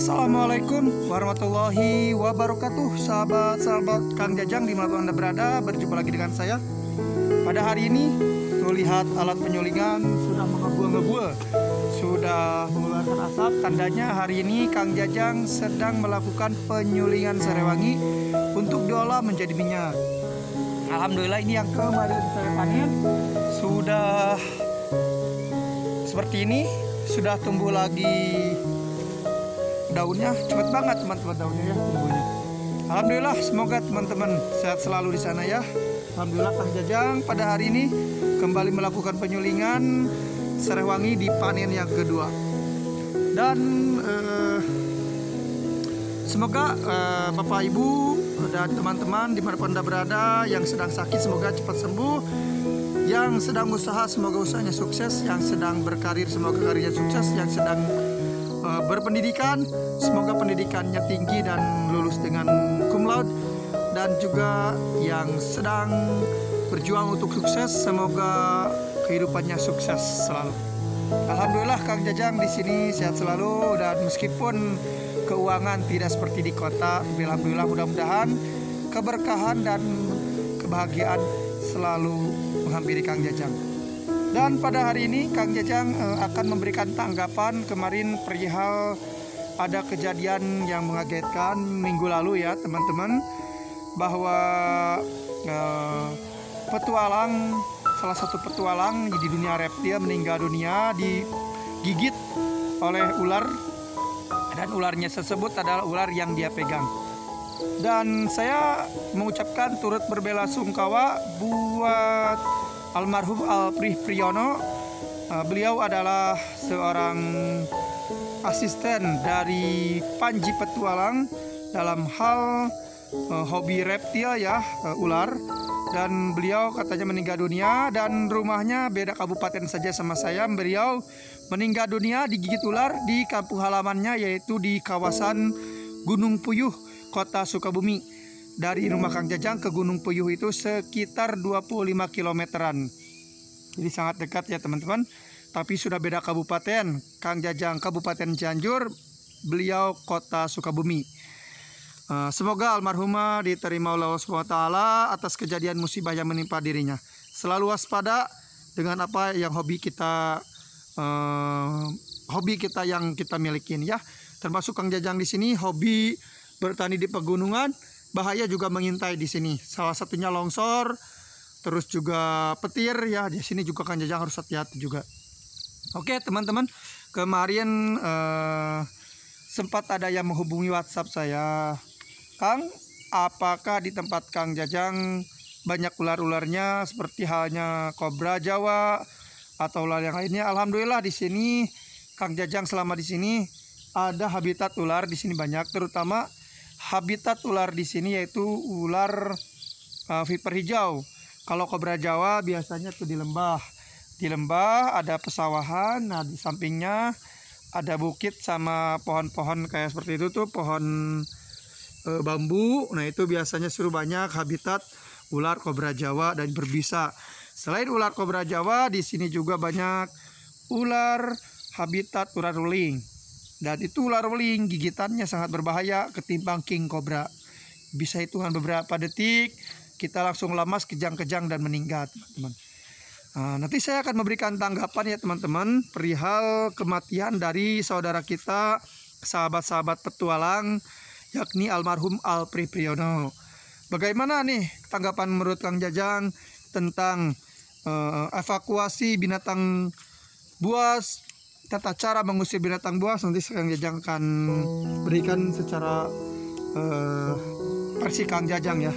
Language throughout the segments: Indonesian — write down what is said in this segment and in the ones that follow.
Assalamualaikum warahmatullahi wabarakatuh. Sahabat-sahabat Kang Jajang dimanapun Anda berada, berjumpa lagi dengan saya. Pada hari ini terlihat alat penyulingan sudah mengebul-ngebul, sudah mengeluarkan asap. Tandanya hari ini Kang Jajang sedang melakukan penyulingan serewangi untuk diolah menjadi minyak. Alhamdulillah, ini yang kemarin saya panen sudah seperti ini, sudah tumbuh lagi daunnya. Cepet banget teman-teman daunnya ya tumbuhnya. Alhamdulillah, semoga teman-teman sehat selalu di sana ya. Alhamdulillah, Kang Jajang pada hari ini kembali melakukan penyulingan serewangi di panen yang kedua. Dan semoga Bapak Ibu dan teman-teman dimanapun Anda berada yang sedang sakit semoga cepat sembuh, yang sedang usaha semoga usahanya sukses, yang sedang berkarir semoga karirnya sukses, yang sedang berpendidikan semoga pendidikannya tinggi dan lulus dengan cum laude, dan juga yang sedang berjuang untuk sukses semoga kehidupannya sukses selalu. Alhamdulillah, Kang Jajang di sini sehat selalu, dan meskipun keuangan tidak seperti di kota, alhamdulillah mudah-mudahan keberkahan dan kebahagiaan selalu menghampiri Kang Jajang. Dan pada hari ini Kang Jajang akan memberikan tanggapan kemarin perihal ada kejadian yang mengagetkan minggu lalu ya teman-teman, bahwa petualang, salah satu petualang di dunia reptil meninggal dunia digigit oleh ular, dan ularnya tersebut adalah ular yang dia pegang. Dan saya mengucapkan turut berbelasungkawa buat almarhum Alprih Priyono. Beliau adalah seorang asisten dari Panji Petualang dalam hal hobi reptil ya, ular. Dan beliau katanya meninggal dunia, dan rumahnya beda kabupaten saja sama saya. Beliau meninggal dunia digigit ular di kampung halamannya, yaitu di kawasan Gunung Puyuh, Kota Sukabumi. Dari rumah Kang Jajang ke Gunung Puyuh itu sekitar 25 kilometeran. Jadi sangat dekat ya teman-teman. Tapi sudah beda kabupaten. Kang Jajang Kabupaten Cianjur, beliau Kota Sukabumi. Semoga almarhumah diterima oleh Allah SWT atas kejadian musibah yang menimpa dirinya. Selalu waspada dengan apa yang hobi kita yang kita milikin ya. Termasuk Kang Jajang di sini hobi bertani di pegunungan, bahaya juga mengintai di sini. Salah satunya longsor, terus juga petir ya. Di sini juga Kang Jajang harus hati-hati juga. Oke teman-teman, kemarin sempat ada yang menghubungi WhatsApp saya. Kang, apakah di tempat Kang Jajang banyak ular-ularnya seperti halnya kobra Jawa atau ular yang lainnya? Alhamdulillah di sini Kang Jajang selama di sini ada habitat ular di sini banyak, terutama habitat ular di sini yaitu ular viper hijau. Kalau kobra Jawa biasanya tuh di lembah. Di lembah ada pesawahan, nah di sampingnya ada bukit sama pohon-pohon kayak seperti itu tuh, pohon bambu. Nah itu biasanya suruh banyak habitat ular kobra Jawa dan berbisa. Selain ular kobra Jawa, di sini juga banyak ular habitat ular ruling. Dan itu ular ruling gigitannya sangat berbahaya ketimbang king cobra. Bisa hitungan beberapa detik kita langsung lemas, kejang-kejang dan meninggal teman-teman. Nanti saya akan memberikan tanggapan ya teman-teman perihal kematian dari saudara kita, sahabat-sahabat petualang, yakni almarhum Alprih Priyono. Bagaimana nih tanggapan menurut Kang Jajang tentang evakuasi binatang buas, tata cara mengusir binatang buas? Nanti Kang Jajang akan berikan secara versi Kang Jajang ya.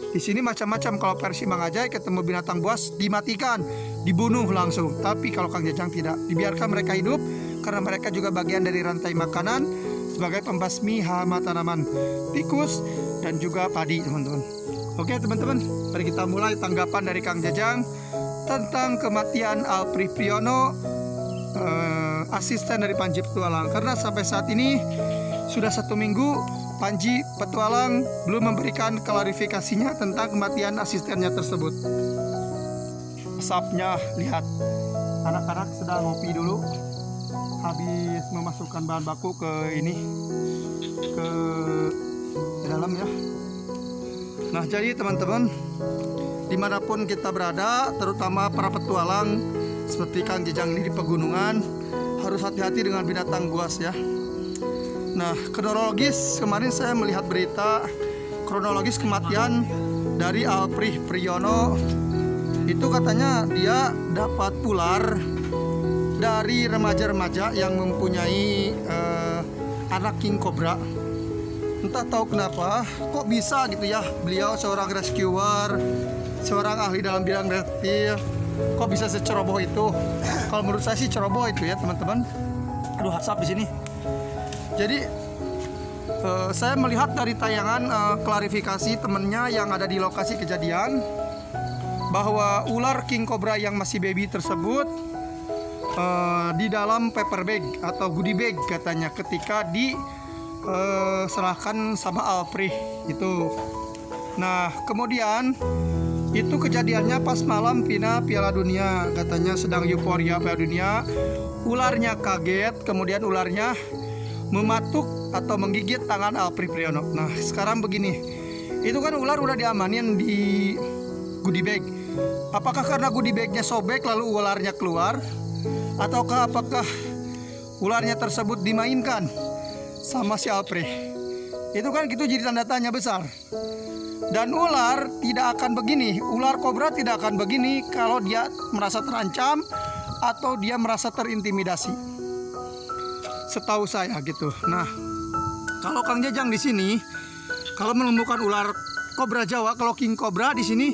Di sini macam-macam. Kalau versi Mang Ajay ketemu binatang buas dimatikan, dibunuh langsung. Tapi kalau Kang Jajang tidak, dibiarkan mereka hidup karena mereka juga bagian dari rantai makanan sebagai pembasmi hama tanaman, tikus dan juga padi teman-teman. Oke teman-teman, mari kita mulai tanggapan dari Kang Jajang tentang kematian Alprih Priyono, asisten dari Panji Petualang. Karena sampai saat ini sudah 1 minggu Panji Petualang belum memberikan klarifikasinya tentang kematian asistennya tersebut. Asapnya lihat, anak-anak sedang ngopi dulu. habis memasukkan bahan baku ke ini, ke dalam ya. Nah jadi teman-teman, dimanapun kita berada, terutama para petualang seperti Kang Jajang ini di pegunungan, harus hati-hati dengan binatang buas ya. Nah kronologis kemarin saya melihat berita kronologis kematian dari Alprih Priyono. Itu katanya dia dapat ular dari remaja-remaja yang mempunyai anak king cobra. Entah tahu kenapa kok bisa gitu ya, beliau seorang rescuer, seorang ahli dalam bidang reptil, kok bisa seceroboh itu. Kalau menurut saya sih ceroboh itu ya teman-teman. Aduh asap di sini. Jadi saya melihat dari tayangan klarifikasi temennya yang ada di lokasi kejadian, bahwa ular king cobra yang masih baby tersebut di dalam paper bag atau goodie bag katanya ketika diserahkan sama Alprih itu. Nah kemudian itu kejadiannya pas malam final Piala Dunia, katanya sedang euforia Piala Dunia. Ularnya kaget, kemudian ularnya mematuk atau menggigit tangan Alprih Priyono. Nah sekarang begini, itu kan ular udah diamanin di goodie bag. Apakah karena goodie bagnya sobek lalu ularnya keluar, ataukah apakah ularnya tersebut dimainkan sama si Alprih? Itu kan gitu, jadi tanda tanya besar. Dan ular tidak akan begini, ular kobra tidak akan begini kalau dia merasa terancam atau dia merasa terintimidasi. Setahu saya gitu. Nah, kalau Kang Jajang di sini, kalau menemukan ular kobra Jawa, kalau king cobra di sini,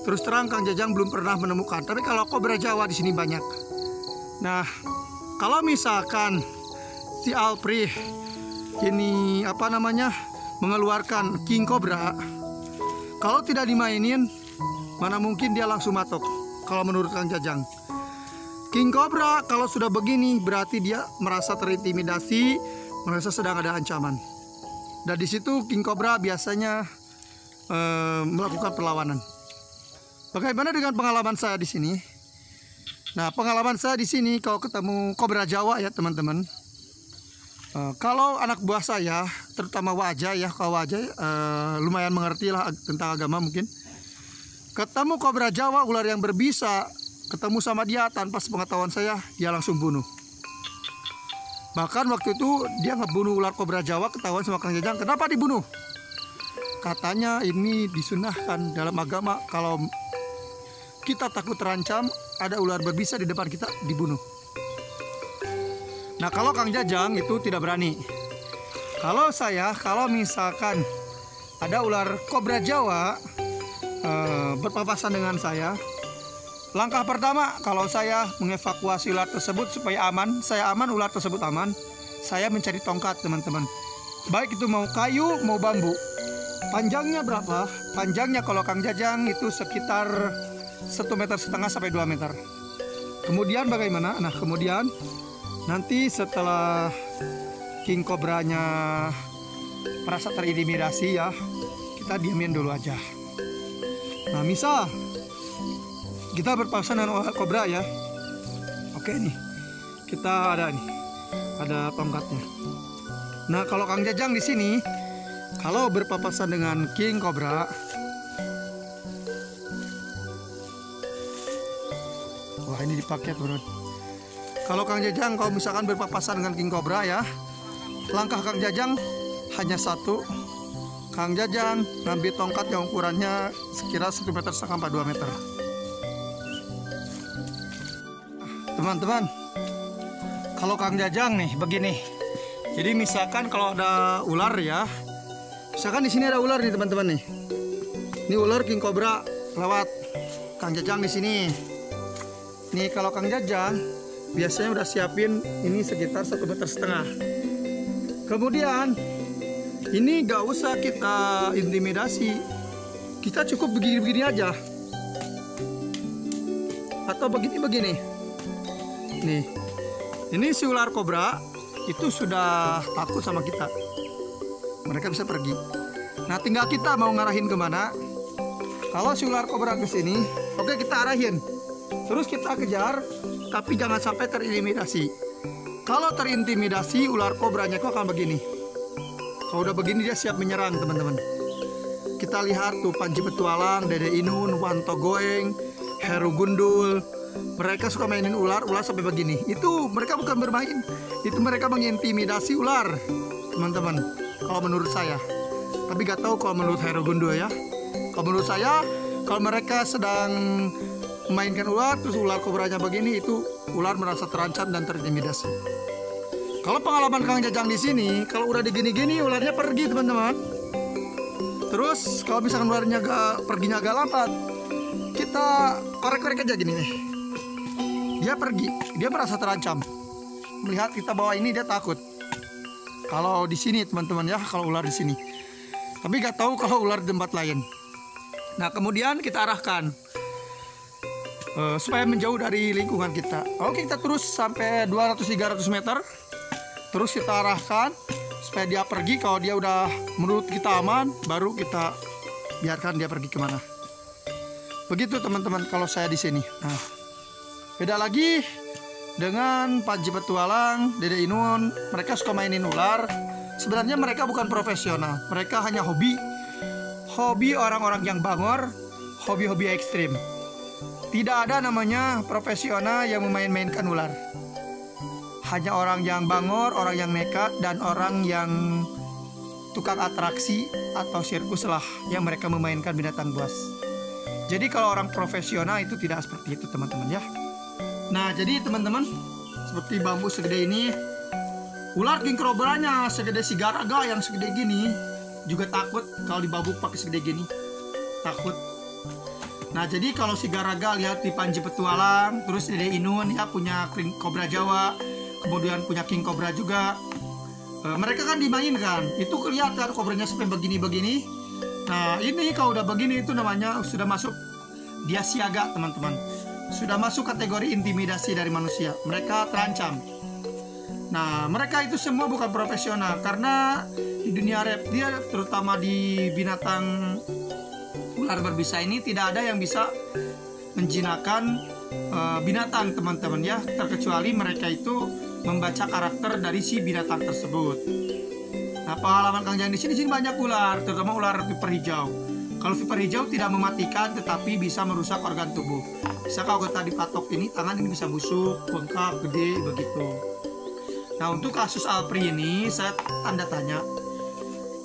terus terang Kang Jajang belum pernah menemukan. Tapi kalau kobra Jawa di sini banyak. Nah, kalau misalkan si Alprih ini mengeluarkan king cobra, kalau tidak dimainin, mana mungkin dia langsung matok. Kalau menurut Kang Jajang, king cobra kalau sudah begini berarti dia merasa terintimidasi, merasa sedang ada ancaman. Dan di situ king cobra biasanya melakukan perlawanan. Bagaimana dengan pengalaman saya di sini? Nah, pengalaman saya di sini kalau ketemu kobra Jawa ya teman-teman. Kalau anak buah saya, terutama Wajah ya, kalau Wajah lumayan mengerti lah tentang agama mungkin. Ketemu kobra Jawa, ular yang berbisa, ketemu sama dia tanpa sepengetahuan saya, dia langsung bunuh. Bahkan waktu itu dia ngebunuh ular kobra Jawa, ketahuan sama Kang Jajang. Kenapa dibunuh? Katanya ini disunahkan dalam agama, kalau kita takut terancam, ada ular berbisa di depan kita, dibunuh. Nah kalau Kang Jajang itu tidak berani. Kalau saya, kalau misalkan ada ular kobra Jawa berpapasan dengan saya, langkah pertama kalau saya mengevakuasi ular tersebut supaya aman, saya aman, ular tersebut aman, saya mencari tongkat teman-teman. Baik itu mau kayu, mau bambu. Panjangnya berapa? Panjangnya kalau Kang Jajang itu sekitar 1,5 meter sampai 2 meter. Kemudian bagaimana? Nah kemudian nanti setelah king cobranya merasa terintimidasi ya, kita diamin dulu aja. Nah misal kita berpapasan dengan ular kobra ya. Oke nih, kita ada tongkatnya. Nah kalau Kang Jajang di sini, kalau berpapasan dengan king cobra, wah ini dipakai turun. Kalau Kang Jajang kalau misalkan berpapasan dengan king cobra ya, langkah Kang Jajang hanya satu. Kang Jajang ngambil tongkat yang ukurannya sekira 1,5 meter sampai 2 meter. Teman-teman, kalau Kang Jajang nih begini. Jadi misalkan kalau ada ular ya, misalkan di sini ada ular nih teman-teman nih. Ini ular king cobra lewat, Kang Jajang di sini. Nih kalau Kang Jajang biasanya udah siapin ini sekitar 1,5 meter. Kemudian ini gak usah kita intimidasi, kita cukup begini-begini aja, atau begini-begini. Nih, ini si ular kobra itu sudah takut sama kita, mereka bisa pergi. Nah tinggal kita mau ngarahin kemana. Kalau si ular kobra ke sini, oke kita arahin, terus kita kejar, tapi jangan sampai terintimidasi. Kalau terintimidasi, ular kobranya kok akan begini. Kalau udah begini dia siap menyerang teman-teman. Kita lihat tuh Panji Petualang, Dede Inun, Wanto Goeng, Heru Gundul. Mereka suka mainin ular sampai begini. Itu mereka bukan bermain, itu mereka mengintimidasi ular, teman-teman. Kalau menurut saya. Tapi gak tahu kalau menurut Heru Gundul ya. Kalau menurut saya, kalau mereka sedang memainkan ular, terus ular kobranya begini, itu ular merasa terancam dan terintimidasi. Kalau pengalaman Kang Jajang di sini, kalau udah digini-gini ularnya pergi teman-teman. Terus kalau misalkan ularnya perginya agak lambat, kita korek-korek aja gini nih. Dia pergi, dia merasa terancam. Melihat kita bawa ini dia takut. Kalau di sini teman-teman ya, kalau ular di sini. Tapi nggak tahu kalau ular di tempat lain. Nah kemudian kita arahkan supaya menjauh dari lingkungan kita. Oke, kita terus sampai 200-300 meter. Terus kita arahkan supaya dia pergi. Kalau dia udah menurut kita aman, baru kita biarkan dia pergi kemana. Begitu teman-teman kalau saya di sini. Nah, beda lagi dengan Panji Petualang, Dede Inun. Mereka suka mainin ular. Sebenarnya mereka bukan profesional. Mereka hanya hobi. Hobi orang-orang yang bangor, hobi-hobi ekstrim. Tidak ada namanya profesional yang memain-mainkan ular. Hanya orang yang bangor, orang yang nekat, dan orang yang tukang atraksi atau sirkus lah yang mereka memainkan binatang buas. Jadi kalau orang profesional itu tidak seperti itu teman-teman ya. Nah jadi teman-teman, seperti bambu segede ini, ular king cobranya segede si garaga yang segede gini juga takut kalau dibabuk pakai segede gini, takut. Nah jadi kalau si garaga lihat di Panji Petualang, terus Dede Inun ya punya king cobra Jawa, kemudian punya king cobra juga. Mereka kan dimainkan, itu kelihatan kobranya sampai begini-begini. Nah ini kalau udah begini itu namanya sudah masuk dia siaga teman-teman. Sudah masuk kategori intimidasi dari manusia. Mereka terancam. Nah mereka itu semua bukan profesional. Karena di dunia reptil, terutama di binatang ular berbisa ini, tidak ada yang bisa menjinakkan binatang teman-teman ya. Terkecuali mereka itu membaca karakter dari si binatang tersebut. Nah pengalaman Kang Jajang di sini banyak ular, terutama ular viper hijau. Kalau viper hijau tidak mematikan, tetapi bisa merusak organ tubuh. Bisa kalau kita dipatok ini, tangan ini bisa busuk, bengkak, gede, begitu. Nah untuk kasus Alpri ini saya tanda tanya.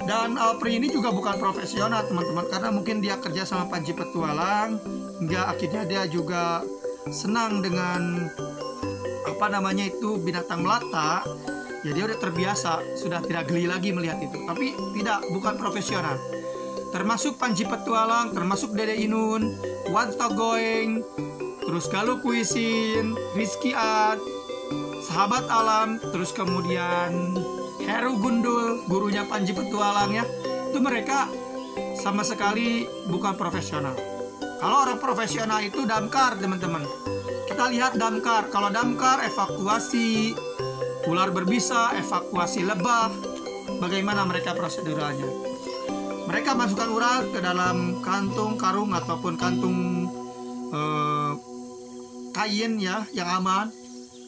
Dan Alpri ini juga bukan profesional teman-teman, karena mungkin dia kerja sama Panji Petualang, hingga akhirnya dia juga senang dengan binatang melata. Ya dia udah terbiasa, sudah tidak geli lagi melihat itu. Tapi tidak, bukan profesional. Termasuk Panji Petualang, termasuk Dede Inun, Wanto Goeng, terus Galuh Kuisin, Rizky Art, Sahabat Alam, terus kemudian Heru Gundul, gurunya Panji Petualang ya. Itu mereka sama sekali bukan profesional. Kalau orang profesional itu damkar teman-teman. Kita lihat damkar. Kalau damkar evakuasi ular berbisa, evakuasi lebah, bagaimana mereka proseduralnya? Mereka masukkan ular ke dalam kantung, karung ataupun kantung kain ya yang aman.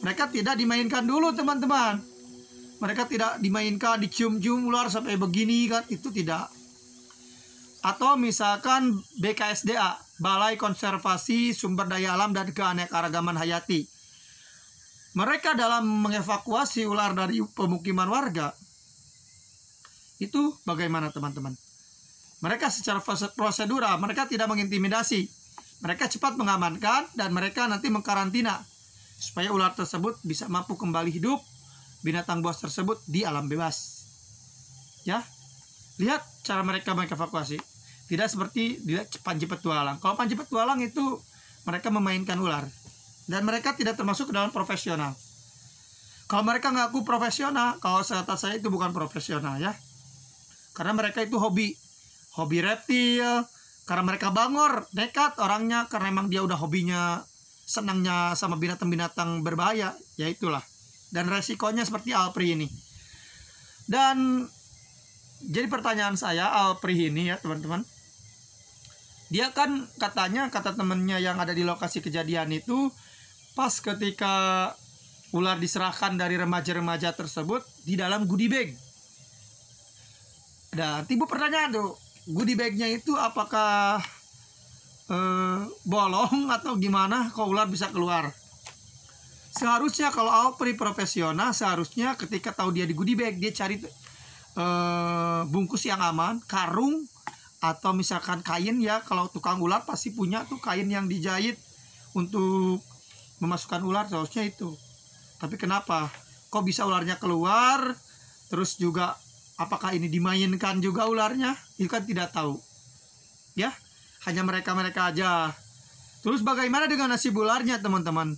Mereka tidak dimainkan dulu teman-teman. Mereka tidak dimainkan, dicium-cium ular sampai begini kan, itu tidak. Atau misalkan BKSDA, Balai Konservasi Sumber Daya Alam dan Keanekaragaman Hayati. Mereka dalam mengevakuasi ular dari pemukiman warga, itu bagaimana teman-teman? Mereka secara prosedural, mereka tidak mengintimidasi. Mereka cepat mengamankan dan mereka nanti mengkarantina. Supaya ular tersebut bisa mampu kembali hidup, binatang buas tersebut di alam bebas. Ya, lihat cara mereka mengevakuasi. Tidak seperti dilihat Panji Petualang. Kalau Panji Petualang itu mereka memainkan ular. Dan mereka tidak termasuk ke dalam profesional. Kalau mereka ngaku profesional, kalau kata saya itu bukan profesional ya. Karena mereka itu hobi reptil. Karena mereka bangor, nekat orangnya. Karena memang dia udah hobinya, senangnya sama binatang-binatang berbahaya. Ya itulah. Dan resikonya seperti Alpri ini. Dan jadi pertanyaan saya, Alpri ini ya teman-teman, dia kan katanya, kata temennya yang ada di lokasi kejadian itu, pas ketika ular diserahkan dari remaja-remaja tersebut di dalam goodie bag. Dan timbul pertanyaan tuh, goodie bagnya itu apakah bolong atau gimana kok ular bisa keluar? Seharusnya kalau Alpri profesional, seharusnya ketika tahu dia di goodie bag, dia cari bungkus yang aman, karung, atau misalkan kain ya. Kalau tukang ular pasti punya tuh kain yang dijahit untuk memasukkan ular, seharusnya itu. Tapi kenapa kok bisa ularnya keluar? Terus juga apakah ini dimainkan juga ularnya? Itu kan tidak tahu ya, hanya mereka aja. Terus bagaimana dengan nasib ularnya, teman-teman?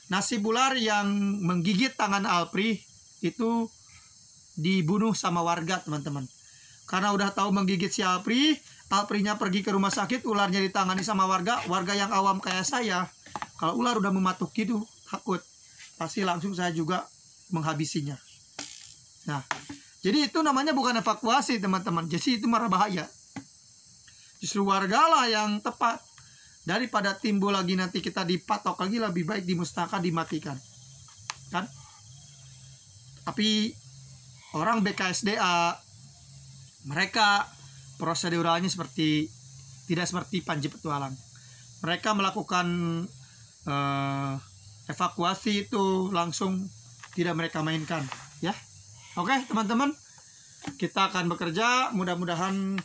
Nasib ular yang menggigit tangan Alpri itu dibunuh sama warga, teman-teman. Karena udah tahu menggigit si Alpri, Alprinya pergi ke rumah sakit, ularnya ditangani sama warga yang awam kayak saya. Kalau ular udah mematuk gitu, takut, pasti langsung saya juga menghabisinya. Nah, jadi itu namanya bukan evakuasi, teman-teman. Jadi itu marah bahaya. Justru wargalah yang tepat. Daripada timbul lagi nanti kita dipatok lagi, lebih baik dimusnahkan, dimatikan. Kan? Tapi orang BKSDA, mereka proseduralnya tidak seperti Panji Petualang. Mereka melakukan evakuasi itu langsung, tidak mereka mainkan, ya. Oke, teman-teman, kita akan bekerja. Mudah-mudahan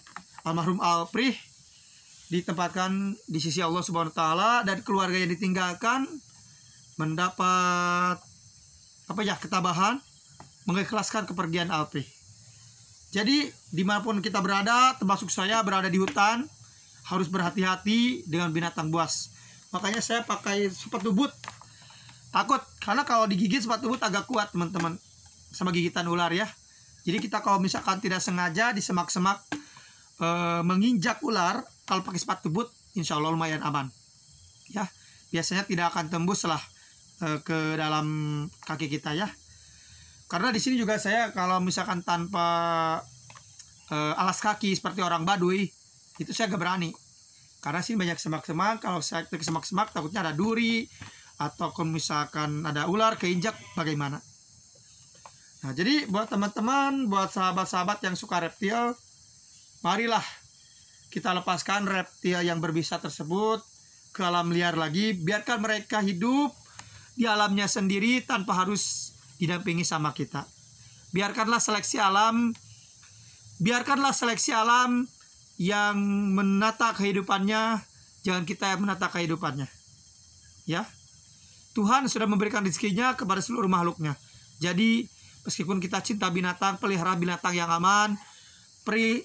almarhum Alpri ditempatkan di sisi Allah Subhanahu wa taala, dan keluarga yang ditinggalkan mendapat ketabahan, mengikhlaskan kepergian Alpri. Jadi dimanapun kita berada, termasuk saya berada di hutan, harus berhati-hati dengan binatang buas. Makanya saya pakai sepatu boot. Takut, karena kalau digigit sepatu boot agak kuat, teman-teman, sama gigitan ular ya. Jadi kita kalau misalkan tidak sengaja di semak-semak menginjak ular, kalau pakai sepatu boot, insya Allah lumayan aman. Ya, biasanya tidak akan tembus lah ke dalam kaki kita ya. Karena di sini juga saya kalau misalkan tanpa alas kaki seperti orang Baduy, itu saya gak berani. Karena sini banyak semak-semak, kalau saya ke semak-semak takutnya ada duri, atau kalau misalkan ada ular keinjak bagaimana. Nah, jadi buat teman-teman, buat sahabat-sahabat yang suka reptil, marilah kita lepaskan reptil yang berbisa tersebut ke alam liar lagi. Biarkan mereka hidup di alamnya sendiri tanpa harus didampingi sama kita. Biarkanlah seleksi alam yang menata kehidupannya, jangan kita yang menata kehidupannya. Ya. Tuhan sudah memberikan rezekinya kepada seluruh makhluknya. Jadi meskipun kita cinta binatang, pelihara binatang yang aman,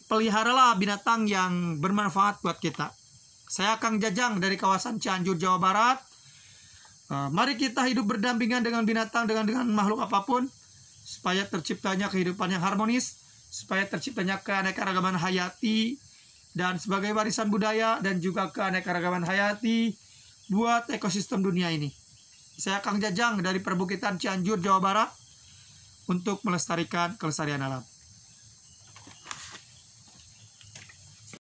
peliharalah binatang yang bermanfaat buat kita. Saya Kang Jajang dari kawasan Cianjur, Jawa Barat. Mari kita hidup berdampingan dengan binatang, dengan makhluk apapun, supaya terciptanya kehidupan yang harmonis, supaya terciptanya keanekaragaman hayati, dan sebagai warisan budaya dan juga keanekaragaman hayati buat ekosistem dunia ini. Saya Kang Jajang dari perbukitan Cianjur, Jawa Barat, untuk melestarikan kelestarian alam.